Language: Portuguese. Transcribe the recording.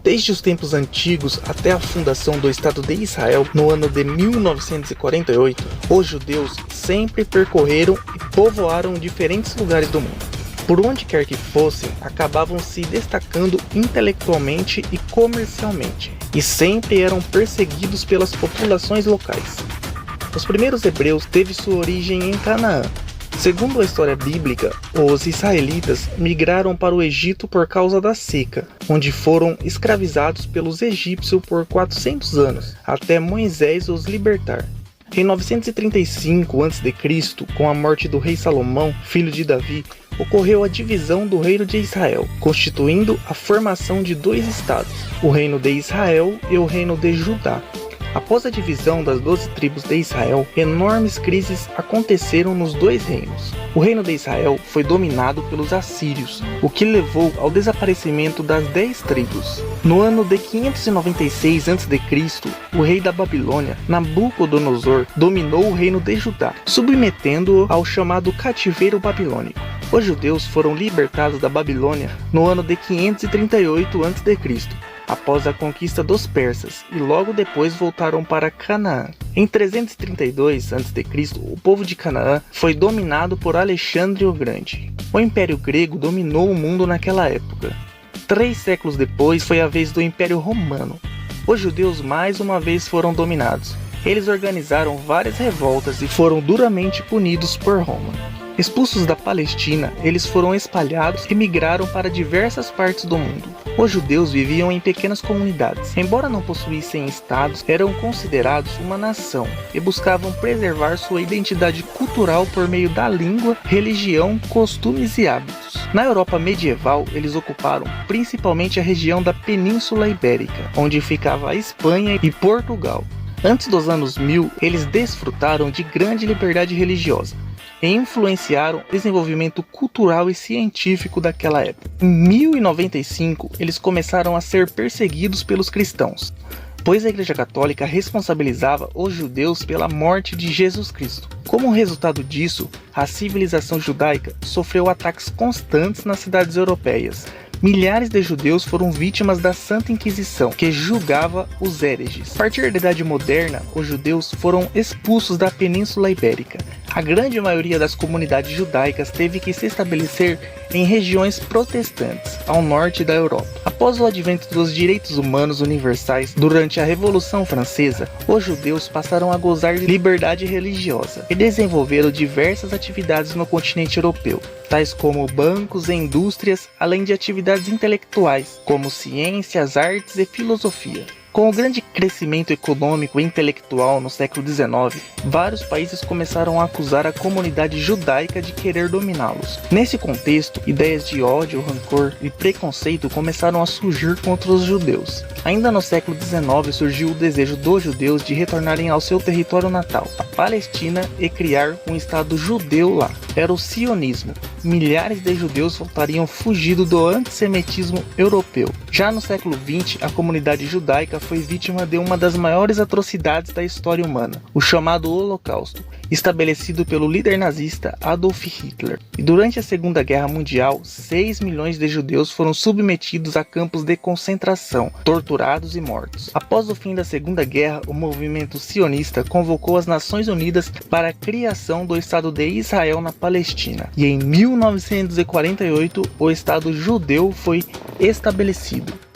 Desde os tempos antigos até a fundação do Estado de Israel no ano de 1948, os judeus sempre percorreram e povoaram diferentes lugares do mundo. Por onde quer que fossem, acabavam se destacando intelectualmente e comercialmente, e sempre eram perseguidos pelas populações locais. Os primeiros hebreus teve sua origem em Canaã. Segundo a história bíblica, os israelitas migraram para o Egito por causa da seca, onde foram escravizados pelos egípcios por 400 anos, até Moisés os libertar. Em 935 a.C., com a morte do rei Salomão, filho de Davi, ocorreu a divisão do reino de Israel, constituindo a formação de dois estados, o reino de Israel e o reino de Judá. Após a divisão das 12 tribos de Israel, enormes crises aconteceram nos dois reinos. O reino de Israel foi dominado pelos assírios, o que levou ao desaparecimento das 10 tribos. No ano de 596 a.C., o rei da Babilônia, Nabucodonosor, dominou o reino de Judá, submetendo-o ao chamado cativeiro babilônico. Os judeus foram libertados da Babilônia no ano de 538 a.C., após a conquista dos persas, e logo depois voltaram para Canaã. Em 332 a.C., o povo de Canaã foi dominado por Alexandre o Grande. O Império Grego dominou o mundo naquela época. 3 séculos depois foi a vez do Império Romano. Os judeus mais uma vez foram dominados. Eles organizaram várias revoltas e foram duramente punidos por Roma. Expulsos da Palestina, eles foram espalhados e migraram para diversas partes do mundo. Os judeus viviam em pequenas comunidades. Embora não possuíssem estados, eram considerados uma nação e buscavam preservar sua identidade cultural por meio da língua, religião, costumes e hábitos. Na Europa medieval, eles ocuparam principalmente a região da Península Ibérica, onde ficava a Espanha e Portugal. Antes dos anos 1000, eles desfrutaram de grande liberdade religiosa e influenciaram o desenvolvimento cultural e científico daquela época. Em 1095, eles começaram a ser perseguidos pelos cristãos, pois a Igreja Católica responsabilizava os judeus pela morte de Jesus Cristo. Como resultado disso, a civilização judaica sofreu ataques constantes nas cidades europeias. Milhares de judeus foram vítimas da Santa Inquisição, que julgava os hereges. A partir da Idade Moderna, os judeus foram expulsos da Península Ibérica. A grande maioria das comunidades judaicas teve que se estabelecer em regiões protestantes, ao norte da Europa. Após o advento dos direitos humanos universais durante a Revolução Francesa, os judeus passaram a gozar de liberdade religiosa e desenvolveram diversas atividades no continente europeu, tais como bancos e indústrias, além de atividades intelectuais, como ciências, artes e filosofia. Com o grande crescimento econômico e intelectual no século XIX, vários países começaram a acusar a comunidade judaica de querer dominá-los. Nesse contexto, ideias de ódio, rancor e preconceito começaram a surgir contra os judeus. Ainda no século XIX surgiu o desejo dos judeus de retornarem ao seu território natal, a Palestina, e criar um estado judeu lá. Era o sionismo. Milhares de judeus voltariam fugido do antissemitismo europeu. Já no século XX, a comunidade judaica foi vítima de uma das maiores atrocidades da história humana, o chamado Holocausto, estabelecido pelo líder nazista Adolf Hitler. E durante a Segunda Guerra Mundial, 6 milhões de judeus foram submetidos a campos de concentração, torturados e mortos. Após o fim da Segunda Guerra, o movimento sionista convocou as Nações Unidas para a criação do Estado de Israel na Palestina. E em 1948, o Estado judeu foi estabelecido.